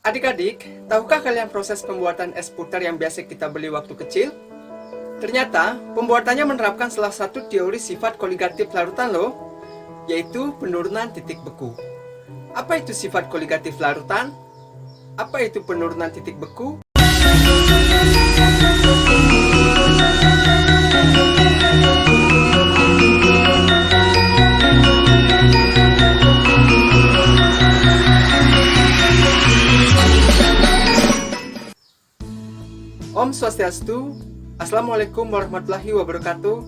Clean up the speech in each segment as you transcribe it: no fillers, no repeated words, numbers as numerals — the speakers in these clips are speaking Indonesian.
Adik-adik, tahukah kalian proses pembuatan es puter yang biasa kita beli waktu kecil? Ternyata, pembuatannya menerapkan salah satu teori sifat koligatif larutan loh, yaitu penurunan titik beku. Apa itu sifat koligatif larutan? Apa itu penurunan titik beku? Om Swastiastu, Assalamualaikum warahmatullahi wabarakatuh.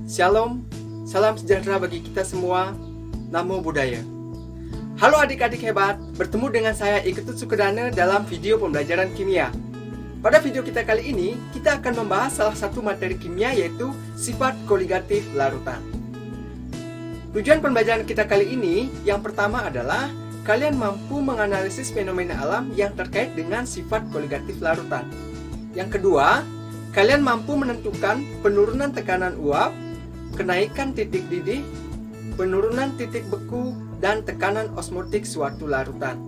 Shalom, salam sejahtera bagi kita semua. Namo Buddhaya. Halo adik-adik hebat, bertemu dengan saya Iketut Sukedana dalam video pembelajaran kimia. Pada video kita kali ini, kita akan membahas salah satu materi kimia yaitu sifat koligatif larutan. Tujuan pembelajaran kita kali ini, yang pertama adalah kalian mampu menganalisis fenomena alam yang terkait dengan sifat koligatif larutan. Yang kedua, kalian mampu menentukan penurunan tekanan uap, kenaikan titik didih, penurunan titik beku, dan tekanan osmotik suatu larutan.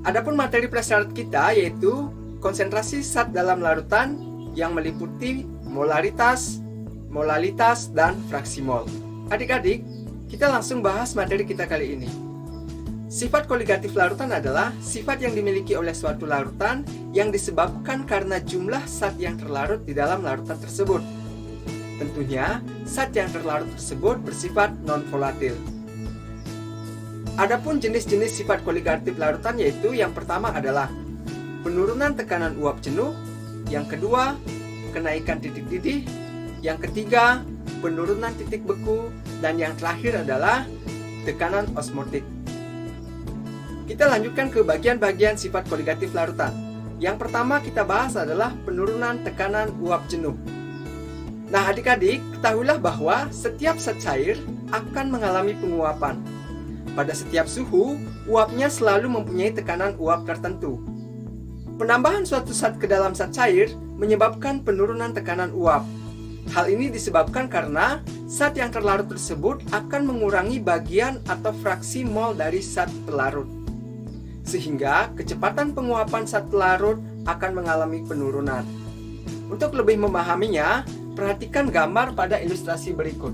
Adapun materi prasyarat kita yaitu konsentrasi zat dalam larutan yang meliputi molaritas, molalitas, dan fraksi mol. Adik-adik, kita langsung bahas materi kita kali ini. Sifat koligatif larutan adalah sifat yang dimiliki oleh suatu larutan yang disebabkan karena jumlah zat yang terlarut di dalam larutan tersebut. Tentunya, zat yang terlarut tersebut bersifat non-volatil. Adapun jenis-jenis sifat koligatif larutan yaitu yang pertama adalah penurunan tekanan uap jenuh, yang kedua, kenaikan titik didih, yang ketiga, penurunan titik beku, dan yang terakhir adalah tekanan osmotik. Kita lanjutkan ke bagian-bagian sifat koligatif larutan. Yang pertama kita bahas adalah penurunan tekanan uap jenuh. Nah adik-adik, ketahuilah bahwa setiap zat cair akan mengalami penguapan. Pada setiap suhu, uapnya selalu mempunyai tekanan uap tertentu. Penambahan suatu zat ke dalam zat cair menyebabkan penurunan tekanan uap. Hal ini disebabkan karena zat yang terlarut tersebut akan mengurangi bagian atau fraksi mol dari zat pelarut. Sehingga kecepatan penguapan zat pelarut akan mengalami penurunan. Untuk lebih memahaminya, perhatikan gambar pada ilustrasi berikut.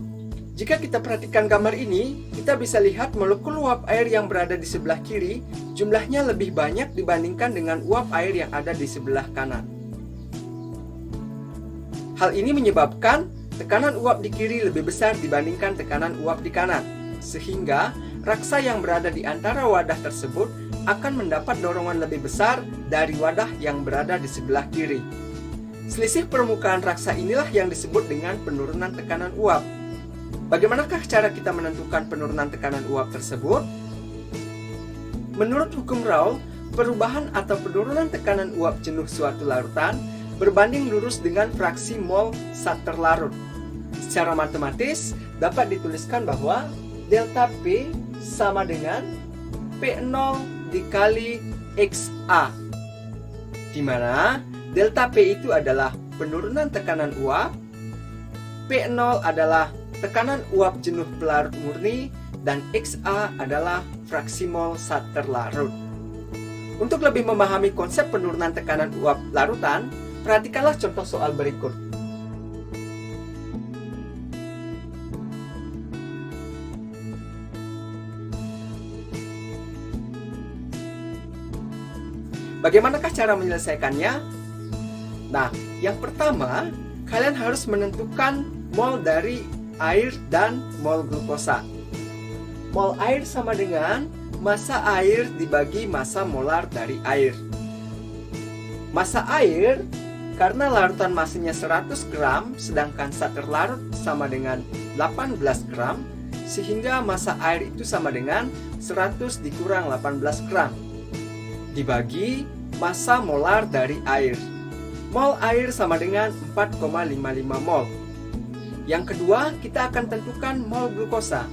Jika kita perhatikan gambar ini, kita bisa lihat molekul uap air yang berada di sebelah kiri jumlahnya lebih banyak dibandingkan dengan uap air yang ada di sebelah kanan. Hal ini menyebabkan tekanan uap di kiri lebih besar dibandingkan tekanan uap di kanan, sehingga raksa yang berada di antara wadah tersebut akan mendapat dorongan lebih besar dari wadah yang berada di sebelah kiri. Selisih permukaan raksa inilah yang disebut dengan penurunan tekanan uap. Bagaimanakah cara kita menentukan penurunan tekanan uap tersebut? Menurut hukum Raoult, perubahan atau penurunan tekanan uap jenuh suatu larutan berbanding lurus dengan fraksi mol zat terlarut. Secara matematis dapat dituliskan bahwa delta P sama dengan P0 dikali XA, di mana delta P itu adalah penurunan tekanan uap, P0 adalah tekanan uap jenuh pelarut murni, dan XA adalah fraksi mol zat terlarut. Untuk lebih memahami konsep penurunan tekanan uap larutan, perhatikanlah contoh soal berikut. Bagaimanakah cara menyelesaikannya? Nah, yang pertama, kalian harus menentukan mol dari air dan mol glukosa. Mol air sama dengan massa air dibagi massa molar dari air. Massa air, karena larutan masanya 100 gram, sedangkan zat terlarut sama dengan 18 gram, sehingga massa air itu sama dengan 100 dikurang 18 gram. Dibagi massa molar dari air. Mol air sama dengan 4,55 mol. Yang kedua, kita akan tentukan mol glukosa.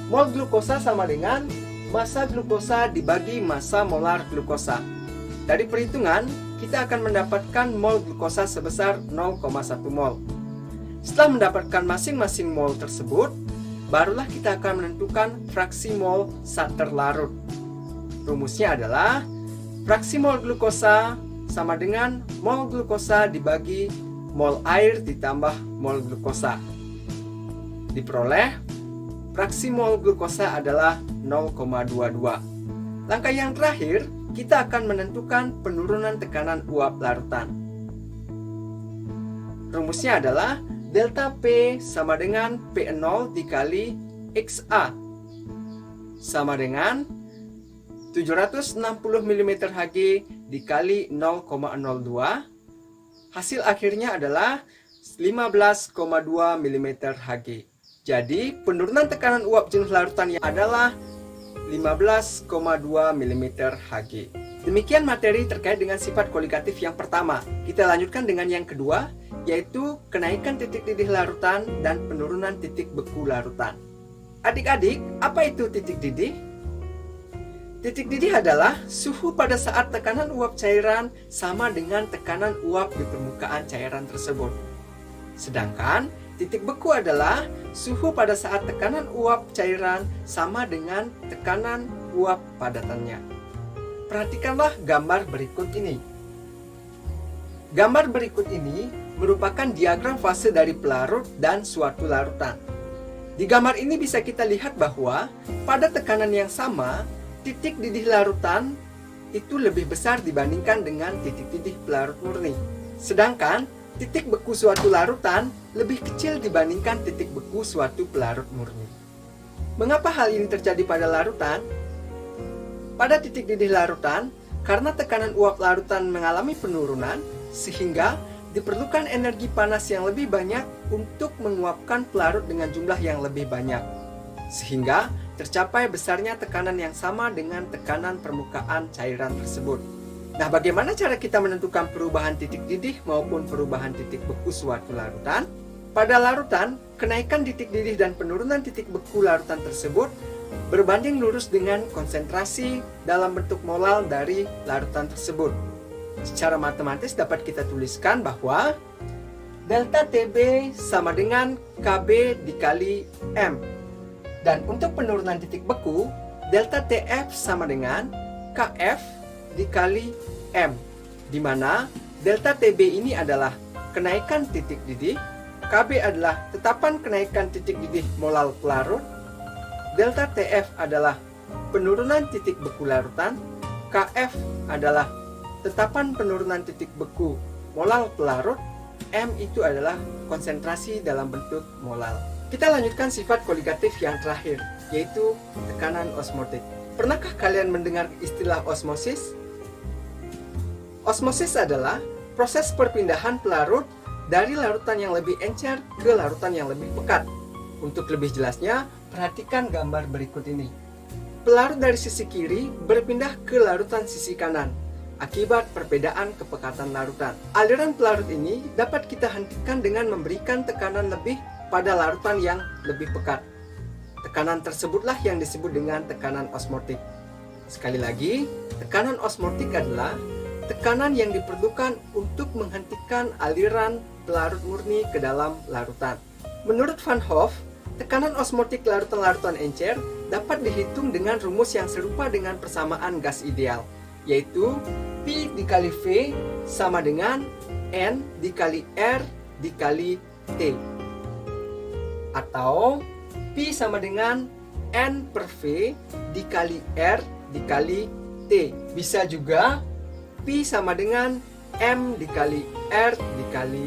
Mol glukosa sama dengan massa glukosa dibagi massa molar glukosa. Dari perhitungan, kita akan mendapatkan mol glukosa sebesar 0,1 mol. Setelah mendapatkan masing-masing mol tersebut, barulah kita akan menentukan fraksi mol zat terlarut. Rumusnya adalah fraksi mol glukosa sama dengan mol glukosa dibagi mol air ditambah mol glukosa. Diperoleh fraksi mol glukosa adalah 0,22. Langkah yang terakhir, kita akan menentukan penurunan tekanan uap larutan. Rumusnya adalah delta P sama dengan P0 dikali XA sama dengan 760 mm Hg dikali 0,02. Hasil akhirnya adalah 15,2 mm Hg. Jadi penurunan tekanan uap jenuh larutan yang adalah 15,2 mm Hg. Demikian materi terkait dengan sifat koligatif yang pertama. Kita lanjutkan dengan yang kedua, yaitu kenaikan titik didih larutan dan penurunan titik beku larutan. Adik-adik, apa itu titik didih? Titik didih adalah suhu pada saat tekanan uap cairan sama dengan tekanan uap di permukaan cairan tersebut. Sedangkan titik beku adalah suhu pada saat tekanan uap cairan sama dengan tekanan uap padatannya. Perhatikanlah gambar berikut ini. Gambar berikut ini merupakan diagram fase dari pelarut dan suatu larutan. Di gambar ini bisa kita lihat bahwa pada tekanan yang sama, titik didih larutan itu lebih besar dibandingkan dengan titik didih pelarut murni. Sedangkan titik beku suatu larutan lebih kecil dibandingkan titik beku suatu pelarut murni. Mengapa hal ini terjadi pada larutan? Pada titik didih larutan, karena tekanan uap larutan mengalami penurunan, sehingga diperlukan energi panas yang lebih banyak untuk menguapkan pelarut dengan jumlah yang lebih banyak. Sehingga tercapai besarnya tekanan yang sama dengan tekanan permukaan cairan tersebut. Nah, bagaimana cara kita menentukan perubahan titik didih maupun perubahan titik beku suatu larutan? Pada larutan, kenaikan titik didih dan penurunan titik beku larutan tersebut berbanding lurus dengan konsentrasi dalam bentuk molal dari larutan tersebut. Secara matematis dapat kita tuliskan bahwa delta TB sama dengan KB dikali M. Dan untuk penurunan titik beku, delta TF sama dengan KF dikali M, di mana delta TB ini adalah kenaikan titik didih, KB adalah tetapan kenaikan titik didih molal pelarut, delta TF adalah penurunan titik beku larutan, KF adalah tetapan penurunan titik beku molal pelarut, M itu adalah konsentrasi dalam bentuk molal. Kita lanjutkan sifat koligatif yang terakhir, yaitu tekanan osmotik. Pernahkah kalian mendengar istilah osmosis? Osmosis adalah proses perpindahan pelarut dari larutan yang lebih encer ke larutan yang lebih pekat. Untuk lebih jelasnya, perhatikan gambar berikut ini. Pelarut dari sisi kiri berpindah ke larutan sisi kanan akibat perbedaan kepekatan larutan. Aliran pelarut ini dapat kita hentikan dengan memberikan tekanan lebih pada larutan yang lebih pekat. Tekanan tersebutlah yang disebut dengan tekanan osmotik. Sekali lagi, tekanan osmotik adalah tekanan yang diperlukan untuk menghentikan aliran pelarut murni ke dalam larutan. Menurut Van Hoff, tekanan osmotik larutan-larutan encer dapat dihitung dengan rumus yang serupa dengan persamaan gas ideal, yaitu P dikali V sama dengan N dikali R dikali T. Atau P sama dengan N per V dikali R dikali T. Bisa juga P sama dengan M dikali R dikali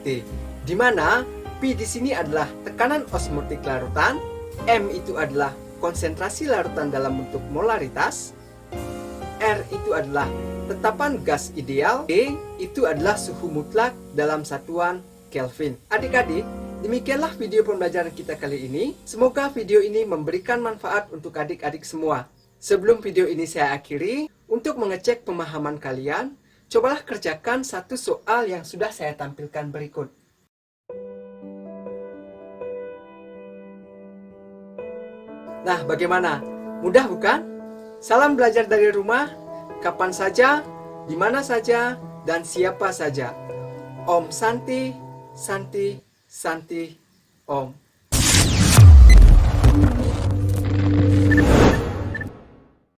T. Di mana P di sini adalah tekanan osmotik larutan, M itu adalah konsentrasi larutan dalam bentuk molaritas, R itu adalah tetapan gas ideal, E itu adalah suhu mutlak dalam satuan Kelvin. Adik-adik, demikianlah video pembelajaran kita kali ini. Semoga video ini memberikan manfaat untuk adik-adik semua. Sebelum video ini saya akhiri, untuk mengecek pemahaman kalian, cobalah kerjakan satu soal yang sudah saya tampilkan berikut. Nah, bagaimana? Mudah bukan? Salam belajar dari rumah, kapan saja, di mana saja, dan siapa saja. Om Santi, Santi, Santi, Om.